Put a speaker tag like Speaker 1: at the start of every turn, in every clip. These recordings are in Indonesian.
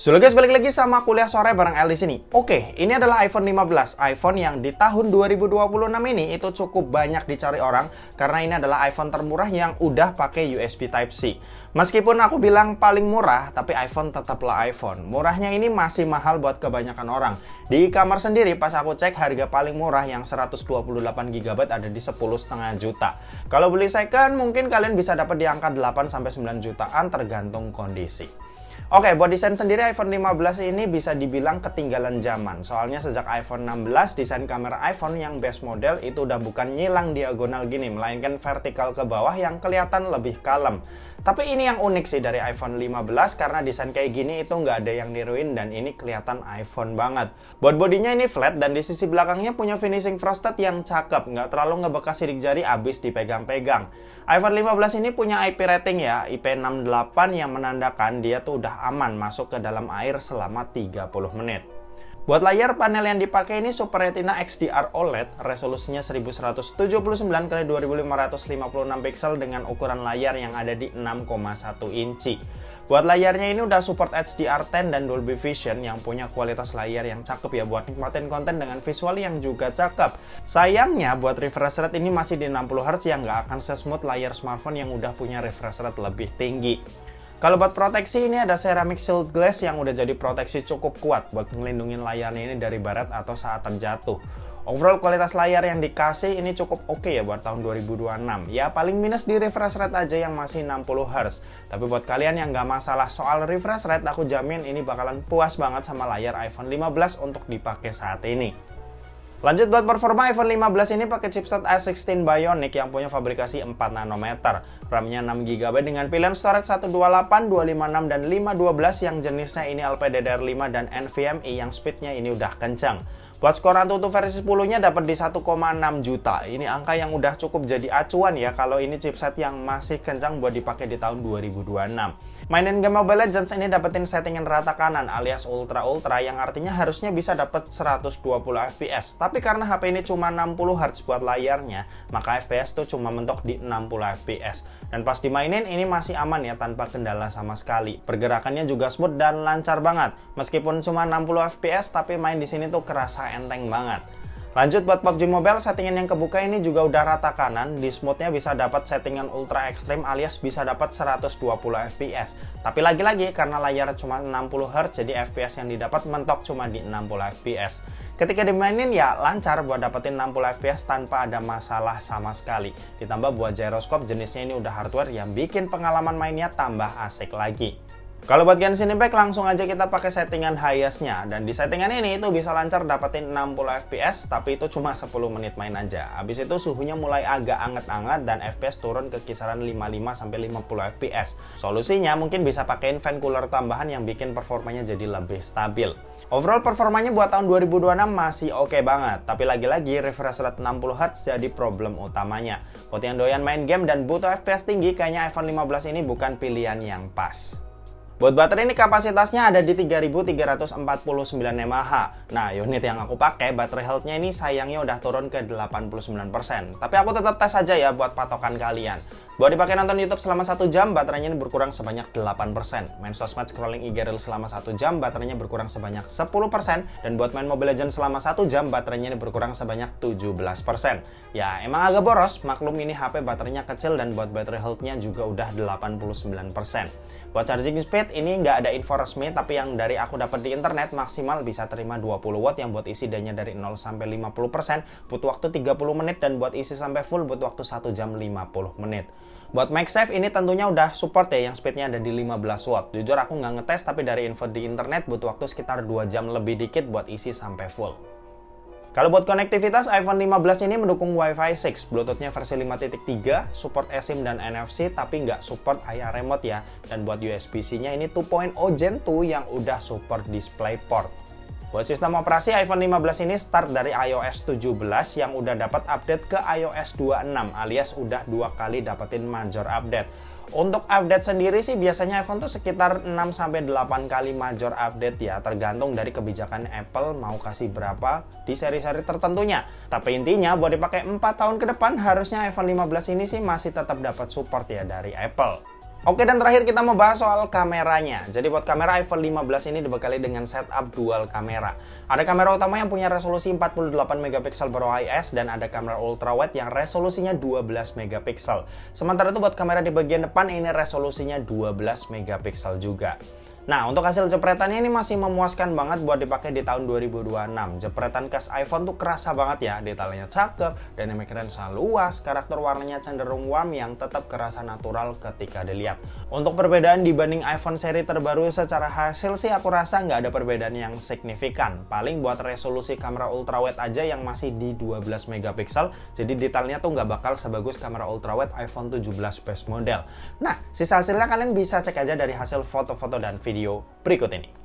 Speaker 1: So guys, balik lagi sama kuliah sore bareng El di sini. Oke, ini adalah iPhone 15. iPhone yang di tahun 2026 ini itu cukup banyak dicari orang karena ini adalah iPhone termurah yang udah pakai USB Type-C. Meskipun aku bilang paling murah, tapi iPhone tetaplah iPhone. Murahnya ini masih mahal buat kebanyakan orang. Di kamar sendiri pas aku cek harga paling murah yang 128GB ada di 10,5 juta. Kalau beli second mungkin kalian bisa dapat di angka 8 sampai 9 jutaan tergantung kondisi. Oke, buat desain sendiri iPhone 15 ini bisa dibilang ketinggalan zaman. Soalnya sejak iPhone 16, desain kamera iPhone yang base model itu udah bukan nyilang diagonal gini, melainkan vertikal ke bawah yang kelihatan lebih kalem. Tapi ini yang unik sih dari iPhone 15 karena desain kayak gini itu nggak ada yang niruin dan ini kelihatan iPhone banget. Buat bodinya ini flat dan di sisi belakangnya punya finishing frosted yang cakep, nggak terlalu ngebekas sidik jari abis dipegang-pegang. iPhone 15 ini punya IP rating ya, IP68 yang menandakan dia tuh udah aman masuk ke dalam air selama 30 menit. Buat layar panel yang dipakai ini Super Retina XDR OLED, resolusinya 1199x2556 pixel dengan ukuran layar yang ada di 6,1 inci. Buat layarnya ini udah support HDR10 dan Dolby Vision yang punya kualitas layar yang cakep ya buat nikmatin konten dengan visual yang juga cakep. Sayangnya buat refresh rate ini masih di 60Hz yang nggak akan se-smooth layar smartphone yang udah punya refresh rate lebih tinggi. Kalau buat proteksi ini ada ceramic shield glass yang udah jadi proteksi cukup kuat buat ngelindungin layarnya ini dari baret atau saat terjatuh. Overall kualitas layar yang dikasih ini cukup oke ya buat tahun 2026. Ya paling minus di refresh rate aja yang masih 60Hz. Tapi buat kalian yang nggak masalah soal refresh rate, aku jamin ini bakalan puas banget sama layar iPhone 15 untuk dipakai saat ini. Lanjut buat performa iPhone 15 ini pakai chipset A16 Bionic yang punya fabrikasi 4 nanometer. RAM-nya 6GB dengan pilihan storage 128, 256, dan 512 yang jenisnya ini LPDDR5 dan NVMe yang speednya ini udah kencang. Buat skor Antutu versi 10-nya dapat di 1,6 juta. Ini angka yang udah cukup jadi acuan ya kalau ini chipset yang masih kencang buat dipakai di tahun 2026. Mainin game Mobile Legends ini dapetin settingan rata kanan alias Ultra yang artinya harusnya bisa dapat 120 fps. Tapi karena HP ini cuma 60Hz buat layarnya, maka FPS tuh cuma mentok di 60 fps. Dan pas dimainin ini masih aman ya tanpa kendala sama sekali. Pergerakannya juga smooth dan lancar banget. Meskipun cuma 60 fps tapi main di sini tuh kerasa enteng banget. Lanjut buat PUBG Mobile, settingan yang kebuka ini juga udah rata kanan. Di smoothnya bisa dapat settingan ultra ekstrim alias bisa dapat 120 fps. Tapi lagi-lagi karena layar cuma 60Hz jadi fps yang didapat mentok cuma di 60 fps. Ketika dimainin ya lancar buat dapetin 60 fps tanpa ada masalah sama sekali. Ditambah buat gyroscope jenisnya ini udah hardware yang bikin pengalaman mainnya tambah asik lagi. Kalau buat Genshin Impact langsung aja kita pakai settingan highest-nya. Dan di settingan ini itu bisa lancar dapetin 60 fps tapi itu cuma 10 menit main aja. Habis itu suhunya mulai agak anget-anget dan fps turun ke kisaran 55-50 fps. Solusinya mungkin bisa pakein fan cooler tambahan yang bikin performanya jadi lebih stabil. Overall performanya buat tahun 2026 masih oke banget. Tapi lagi-lagi refresh rate 60Hz jadi problem utamanya. Buat yang doyan main game dan butuh fps tinggi kayaknya iPhone 15 ini bukan pilihan yang pas. Buat baterai ini kapasitasnya ada di 3349 mAh. Nah, unit yang aku pakai baterai health-nya ini sayangnya udah turun ke 89%. Tapi aku tetap tes aja ya buat patokan kalian. Buat dipakai nonton YouTube selama 1 jam, baterainya ini berkurang sebanyak 8%. Main sosmed scrolling IG Reels selama 1 jam, baterainya berkurang sebanyak 10%. Dan buat main Mobile Legends selama 1 jam, baterainya ini berkurang sebanyak 17%. Ya, emang agak boros, maklum ini HP baterainya kecil dan buat baterai health-nya juga udah 89%. Buat charging speed, ini nggak ada info resmi, tapi yang dari aku dapat di internet maksimal bisa terima 20 watt yang buat isi daya dari 0 sampai 50% butuh waktu 30 menit dan buat isi sampai full butuh waktu 1 jam 50 menit. Buat MagSafe ini tentunya udah support ya yang speednya ada di 15 watt. Jujur aku nggak ngetes tapi dari info di internet butuh waktu sekitar 2 jam lebih dikit buat isi sampai full. Kalau buat konektivitas, iPhone 15 ini mendukung Wi-Fi 6, Bluetooth-nya versi 5.3, support eSIM dan NFC, tapi nggak support ayah remote ya. Dan buat USB-C-nya ini 2.0 Gen 2 yang udah support DisplayPort. Buat sistem operasi, iPhone 15 ini start dari iOS 17 yang udah dapat update ke iOS 26, alias udah 2 kali dapetin major update. Untuk update sendiri sih biasanya iPhone tuh sekitar 6-8 kali major update ya, tergantung dari kebijakan Apple mau kasih berapa di seri-seri tertentunya. Tapi intinya buat dipakai 4 tahun ke depan harusnya iPhone 15 ini sih masih tetap dapat support ya dari Apple. Oke, dan terakhir kita mau bahas soal kameranya. Jadi buat kamera iPhone 15 ini dibekali dengan setup dual kamera. Ada kamera utama yang punya resolusi 48 megapiksel berOIS dan ada kamera ultrawide yang resolusinya 12 megapiksel. Sementara itu buat kamera di bagian depan ini resolusinya 12 megapiksel juga. Nah, untuk hasil jepretannya ini masih memuaskan banget buat dipakai di tahun 2026. Jepretan case iPhone tuh kerasa banget ya, detailnya cakep, dynamic range luas, karakter warnanya cenderung warm yang tetap kerasa natural ketika dilihat. Untuk perbedaan dibanding iPhone seri terbaru secara hasil sih aku rasa nggak ada perbedaan yang signifikan. Paling buat resolusi kamera ultrawide aja yang masih di 12 megapiksel, jadi detailnya tuh nggak bakal sebagus kamera ultrawide iPhone 17 base model. Nah, sisa hasilnya kalian bisa cek aja dari hasil foto-foto dan video berikut ini.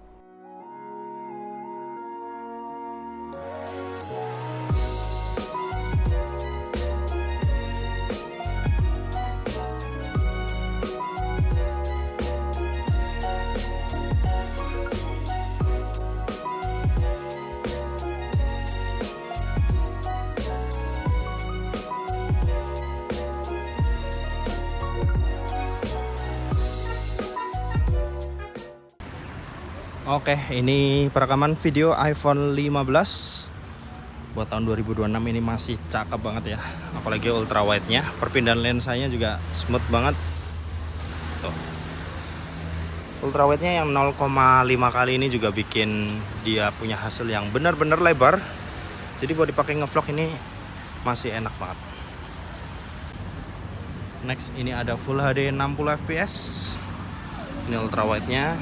Speaker 1: Oke, ini perekaman video iPhone 15 buat tahun 2026 ini masih cakep banget ya. Apalagi ultrawide-nya, perpindahan lensanya juga smooth banget. Tuh. Ultrawide-nya yang 0,5 kali ini juga bikin dia punya hasil yang benar-benar lebar. Jadi buat dipakai ngevlog ini masih enak banget. Next, ini ada Full HD 60 fps. Ini ultrawide-nya.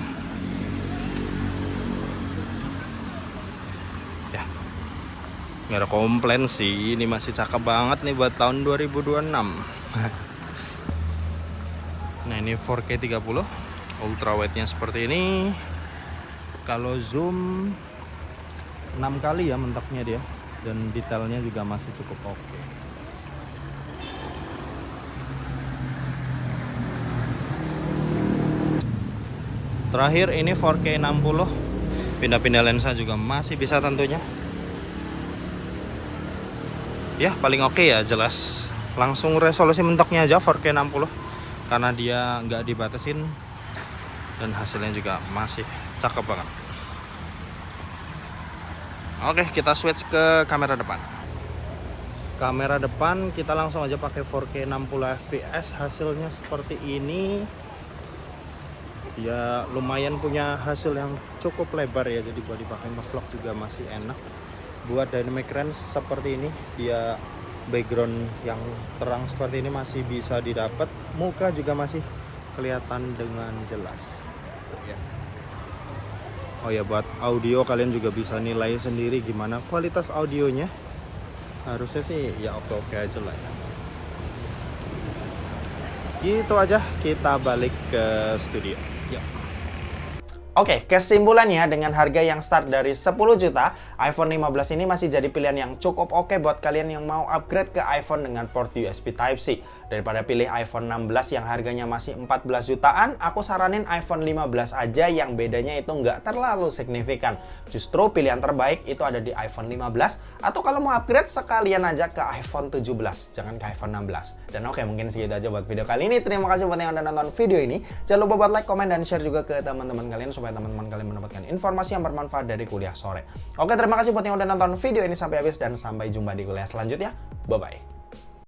Speaker 1: Nggak ada komplain sih, ini masih cakep banget nih buat tahun 2026. Nah, ini 4K 30, ultrawide-nya seperti ini. Kalau zoom 6 kali ya mentoknya dia, dan detailnya juga masih cukup oke. Terakhir ini 4K 60, pindah-pindah lensa juga masih bisa tentunya. Ya paling oke ya, jelas langsung resolusi mentoknya aja 4K 60 karena dia nggak dibatasin dan hasilnya juga masih cakep banget. Oke, kita switch ke kamera depan. Kamera depan kita langsung aja pakai 4K 60 fps, hasilnya seperti ini. Ya lumayan punya hasil yang cukup lebar ya, jadi buat dipakai ngevlog juga masih enak. Buat dynamic range seperti ini, dia background yang terang seperti ini masih bisa didapat, muka juga masih kelihatan dengan jelas. Oh ya, buat audio kalian juga bisa nilai sendiri gimana kualitas audionya. Harusnya sih ya oke-oke aja lah ya. Gitu aja, kita balik ke studio. Yuk. Oke, kesimpulannya dengan harga yang start dari 10 juta, iPhone 15 ini masih jadi pilihan yang cukup oke buat kalian yang mau upgrade ke iPhone dengan port USB Type-C. Daripada pilih iPhone 16 yang harganya masih 14 jutaan, aku saranin iPhone 15 aja yang bedanya itu nggak terlalu signifikan. Justru pilihan terbaik itu ada di iPhone 15, atau kalau mau upgrade sekalian aja ke iPhone 17, jangan ke iPhone 16. Dan oke, mungkin segitu aja buat video kali ini. Terima kasih buat yang udah nonton video ini. Jangan lupa buat like, komen, dan share juga ke teman-teman kalian supaya teman-teman kalian mendapatkan informasi yang bermanfaat dari kuliah sore. Oke, terima kasih buat yang udah nonton video ini sampai habis dan sampai jumpa di kuliah selanjutnya. Bye-bye.